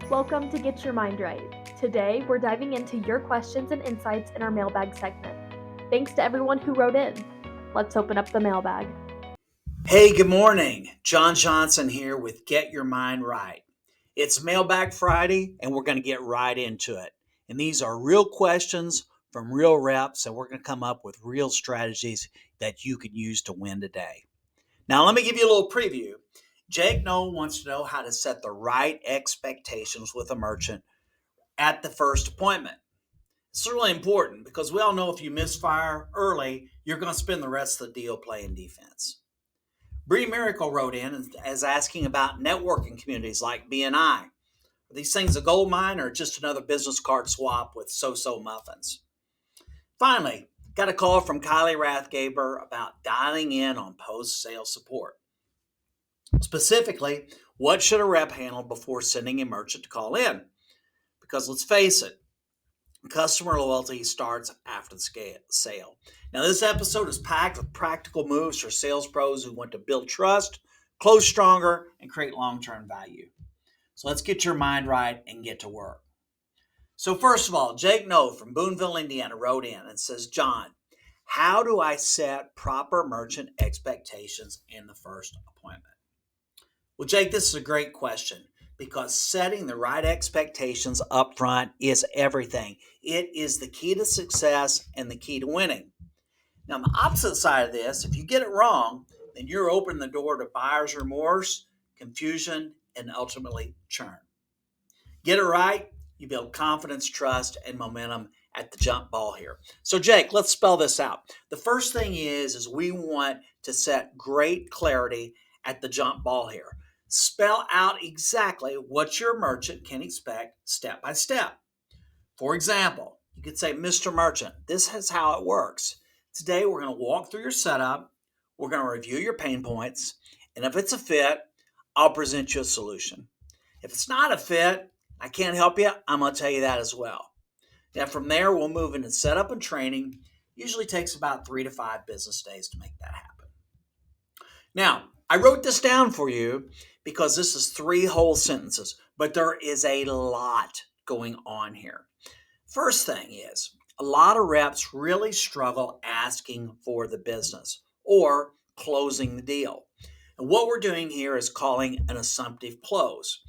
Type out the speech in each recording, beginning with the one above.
Welcome to Get Your Mind Right. Today, we're diving into your questions and insights in our mailbag segment. Thanks to everyone who wrote in. Let's open up the mailbag. Hey, good morning. John Johnson here with Get Your Mind Right. It's Mailbag Friday, and we're going to get right into it. And these are real questions from real reps, and we're going to come up with real strategies that you can use to win today. Now, let me give you a little preview. Jake Noel wants to know how to set the right expectations with a merchant at the first appointment. It's really important because we all know if you misfire early, you're going to spend the rest of the deal playing defense. Bree Miracle wrote in as asking about networking communities like BNI. Are these things a gold mine or just another business card swap with so-so muffins? Finally, got a call from Kylie Rathgaber about dialing in on post-sale support. Specifically, what should a rep handle before sending a merchant to call in? Because let's face it, customer loyalty starts after the sale. Now, this episode is packed with practical moves for sales pros who want to build trust, close stronger, and create long-term value. So let's get your mind right and get to work. So first of all, Jake Noe from Boonville, Indiana wrote in and says, John, how do I set proper merchant expectations in the first appointment? Well, Jake, this is a great question because setting the right expectations up front is everything. It is the key to success and the key to winning. Now, on the opposite side of this, if you get it wrong, then you're opening the door to buyer's remorse, confusion, and ultimately churn. Get it right, you build confidence, trust, and momentum at the jump ball here. So, Jake, let's spell this out. The first thing is we want to set great clarity at the jump ball here. Spell out exactly what your merchant can expect step by step. For example, you could say, Mr. Merchant, this is how it works. Today, we're going to walk through your setup. We're going to review your pain points. And if it's a fit, I'll present you a solution. If it's not a fit, I can't help you. I'm going to tell you that as well. Now, from there, we'll move into setup and training. Usually takes about 3 to 5 business days to make that happen. Now, I wrote this down for you because this is 3 whole sentences, but there is a lot going on here. First thing is, a lot of reps really struggle asking for the business or closing the deal. And what we're doing here is calling an assumptive close.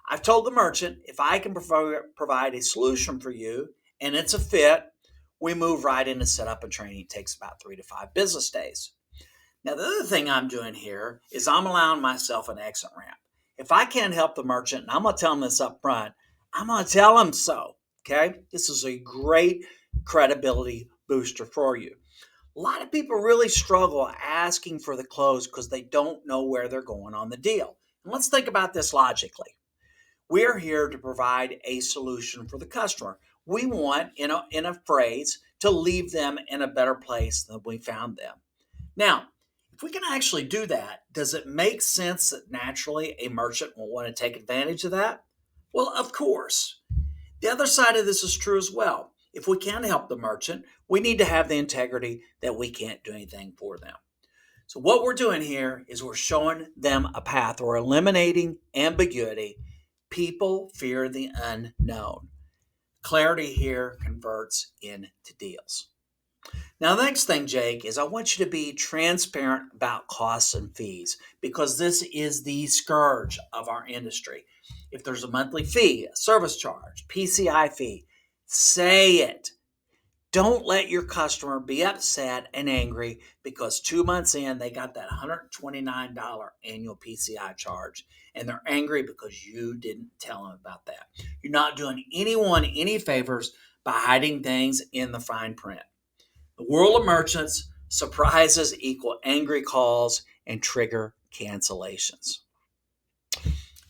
I've told the merchant, if I can provide a solution for you and it's a fit, we move right into setup and training. It takes about 3 to 5 business days. Now, the other thing I'm doing here is I'm allowing myself an exit ramp. If I can't help the merchant, and I'm going to tell them this up front, I'm going to tell them so, okay? This is a great credibility booster for you. A lot of people really struggle asking for the close because they don't know where they're going on the deal. And let's think about this logically. We're here to provide a solution for the customer. We want, in a phrase, to leave them in a better place than we found them. Now, if we can actually do that, does it make sense that naturally a merchant will want to take advantage of that? Well, of course. The other side of this is true as well. If we can help the merchant, we need to have the integrity that we can't do anything for them. So what we're doing here is we're showing them a path. We're eliminating ambiguity. People fear the unknown. Clarity here converts into deals. Now, the next thing, Jake, is I want you to be transparent about costs and fees because this is the scourge of our industry. If there's a monthly fee, a service charge, PCI fee, say it. Don't let your customer be upset and angry because 2 months in, they got that $129 annual PCI charge, and they're angry because you didn't tell them about that. You're not doing anyone any favors by hiding things in the fine print. The world of merchants, surprises equal angry calls and trigger cancellations.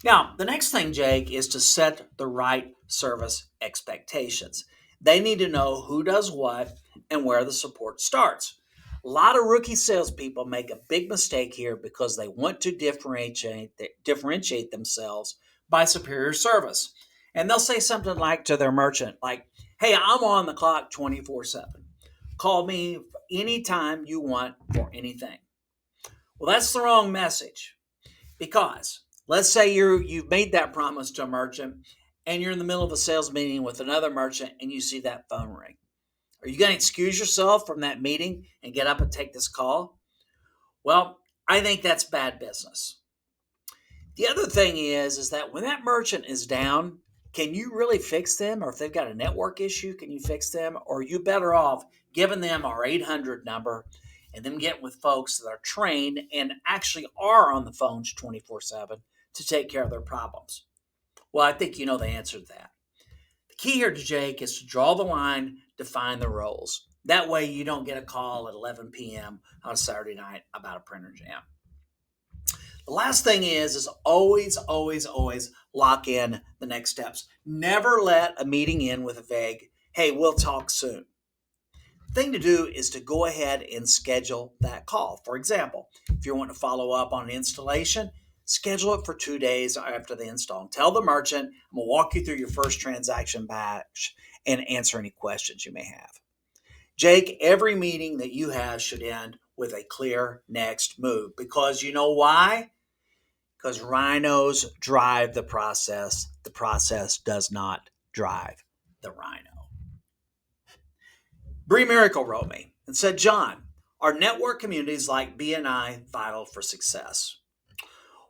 Now, the next thing, Jake, is to set the right service expectations. They need to know who does what and where the support starts. A lot of rookie salespeople make a big mistake here because they want to differentiate themselves by superior service. And they'll say something like to their merchant, like, hey, I'm on the clock 24/7. Call me anytime you want for anything. Well, that's the wrong message because let's say you've made that promise to a merchant and you're in the middle of a sales meeting with another merchant and you see that phone ring. Are you going to excuse yourself from that meeting and get up and take this call? Well, I think that's bad business. The other thing is that when that merchant is down, can you really fix them? Or if they've got a network issue, can you fix them? Or are you better off giving them our 800 number and them getting with folks that are trained and actually are on the phones 24/7 to take care of their problems? Well, I think you know the answer to that. The key here to Jake is to draw the line, define the roles. That way you don't get a call at 11 p.m. on a Saturday night about a printer jam. The last thing is always lock in the next steps. Never let a meeting in with a vague, hey, we'll talk soon. The thing to do is to go ahead and schedule that call. For example, if you want to follow up on an installation, schedule it for 2 days after the install. Tell the merchant, I'm going to walk you through your first transaction batch and answer any questions you may have. Jake, every meeting that you have should end with a clear next move, because you know why? Because rhinos drive the process. The process does not drive the rhino. Bree Miracle wrote me and said, John, are network communities like BNI vital for success?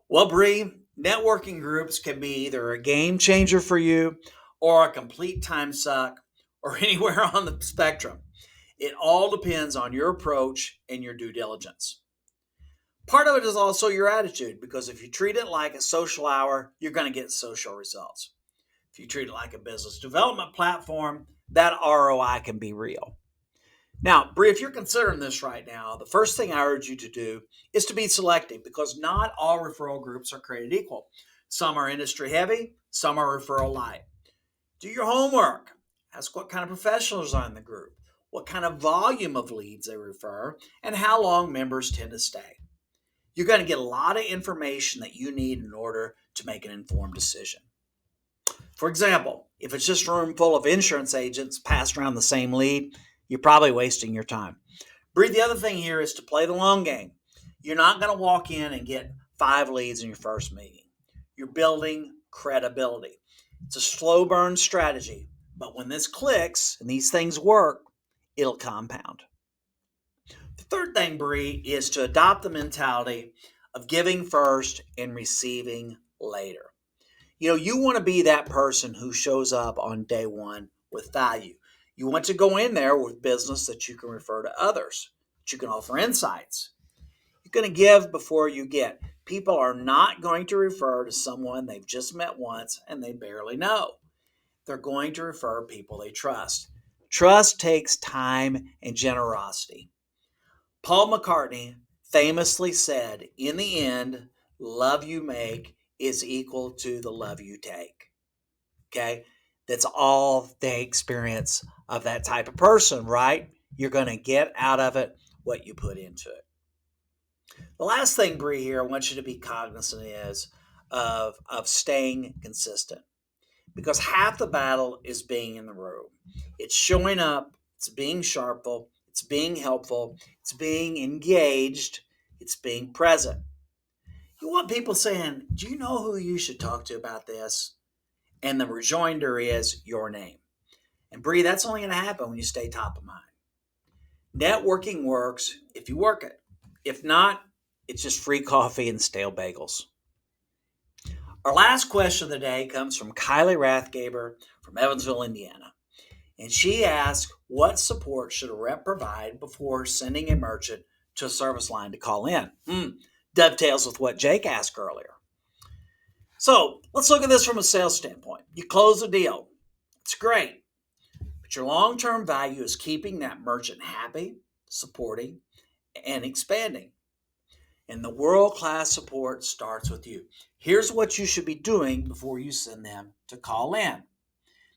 Well, Bree, networking groups can be either a game changer for you or a complete time suck or anywhere on the spectrum. It all depends on your approach and your due diligence. Part of it is also your attitude, because if you treat it like a social hour, you're going to get social results. If you treat it like a business development platform, that ROI can be real. Now, Bree, if you're considering this right now, the first thing I urge you to do is to be selective, because not all referral groups are created equal. Some are industry heavy, some are referral light. Do your homework. Ask what kind of professionals are in the group, what kind of volume of leads they refer, and how long members tend to stay. You're going to get a lot of information that you need in order to make an informed decision. For example, if it's just a room full of insurance agents passed around the same lead, you're probably wasting your time. Bree, the other thing here is to play the long game. You're not going to walk in and get 5 leads in your first meeting. You're building credibility. It's a slow burn strategy, but when this clicks and these things work, it'll compound. The third thing, Bree, is to adopt the mentality of giving first and receiving later. You want to be that person who shows up on day one with value. You want to go in there with business that you can refer to others, that you can offer insights. You're going to give before you get. People are not going to refer to someone they've just met once and they barely know. They're going to refer people they trust. Trust takes time and generosity. Paul McCartney famously said, in the end, love you make is equal to the love you take. Okay? That's all the experience of that type of person, right? You're going to get out of it what you put into it. The last thing, Bree, here I want you to be cognizant is of staying consistent, because half the battle is being in the room. It's showing up, it's being sharpful, it's being helpful, it's being engaged, it's being present. You want people saying, do you know who you should talk to about this? And the rejoinder is your name. And Bree, that's only going to happen when you stay top of mind. Networking works if you work it. If not, it's just free coffee and stale bagels. Our last question of the day comes from Kylie Rathgaber from Evansville, Indiana. And she asks, what support should a rep provide before sending a merchant to a service line to call in? Dovetails with what Jake asked earlier. So let's look at this from a sales standpoint. You close a deal. It's great. But your long-term value is keeping that merchant happy, supporting, and expanding. And the world-class support starts with you. Here's what you should be doing before you send them to call in.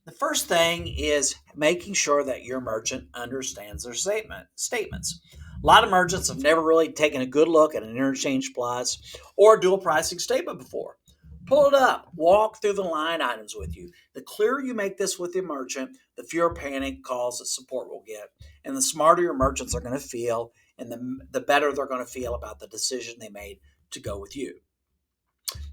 The first thing is making sure that your merchant understands their statements. A lot of merchants have never really taken a good look at an interchange plus or dual pricing statement before. Pull it up, walk through the line items with you. The clearer you make this with your merchant, the fewer panic calls that support will get, and the smarter your merchants are going to feel, and the better they're going to feel about the decision they made to go with you.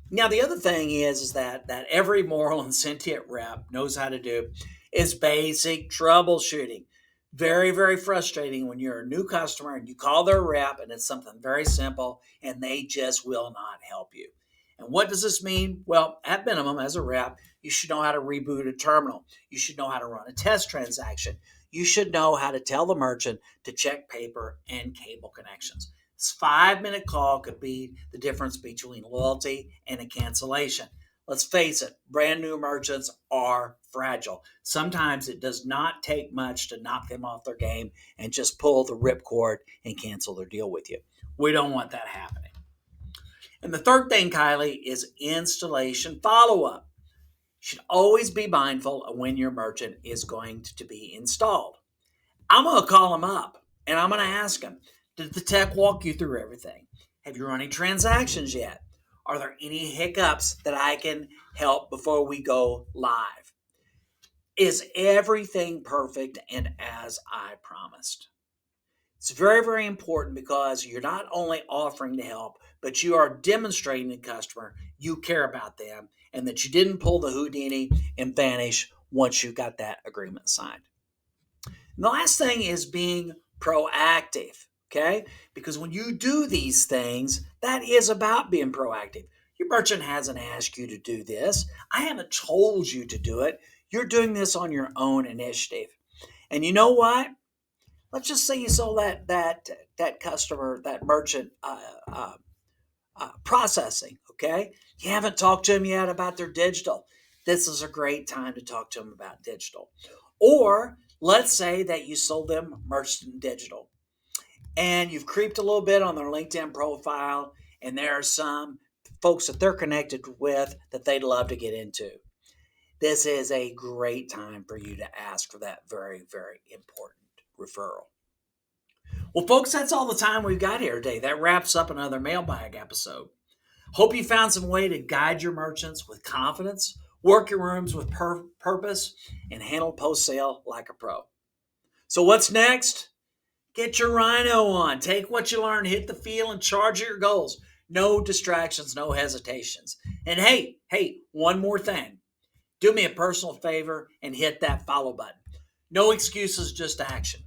Now, the other thing is that every moral and sentient rep knows how to do is basic troubleshooting. Very, very frustrating when you're a new customer and you call their rep and it's something very simple and they just will not help you. And what does this mean? Well, at minimum, as a rep, you should know how to reboot a terminal. You should know how to run a test transaction. You should know how to tell the merchant to check paper and cable connections. This 5-minute call could be the difference between loyalty and a cancellation. Let's face it, brand new merchants are fragile. Sometimes it does not take much to knock them off their game and just pull the ripcord and cancel their deal with you. We don't want that happening. And the third thing, Kylie, is installation follow up. You should always be mindful of when your merchant is going to be installed. I'm going to call them up and I'm going to ask them, did the tech walk you through everything? Have you run any transactions yet? Are there any hiccups that I can help before we go live? Is everything perfect and as I promised? It's very, very important because you're not only offering to help, but you are demonstrating to the customer you care about them and that you didn't pull the Houdini and vanish once you got that agreement signed. And the last thing is being proactive, okay? Because when you do these things, that is about being proactive. Your merchant hasn't asked you to do this. I haven't told you to do it. You're doing this on your own initiative. And you know what? Let's just say you sold that customer, that merchant processing, okay? You haven't talked to them yet about their digital. This is a great time to talk to them about digital. Or let's say that you sold them merchant digital and you've creeped a little bit on their LinkedIn profile, and there are some folks that they're connected with that they'd love to get into. This is a great time for you to ask for that very, very important referral. Well, folks, that's all the time we've got here today. That wraps up another mailbag episode. Hope you found some way to guide your merchants with confidence, work your rooms with purpose, and handle post sale like a pro. So, what's next? Get your rhino on. Take what you learn, hit the field, and charge your goals. No distractions, no hesitations. And hey, one more thing. Do me a personal favor and hit that follow button. No excuses, just action.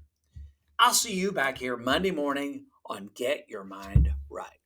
I'll see you back here Monday morning on Get Your Mind Right.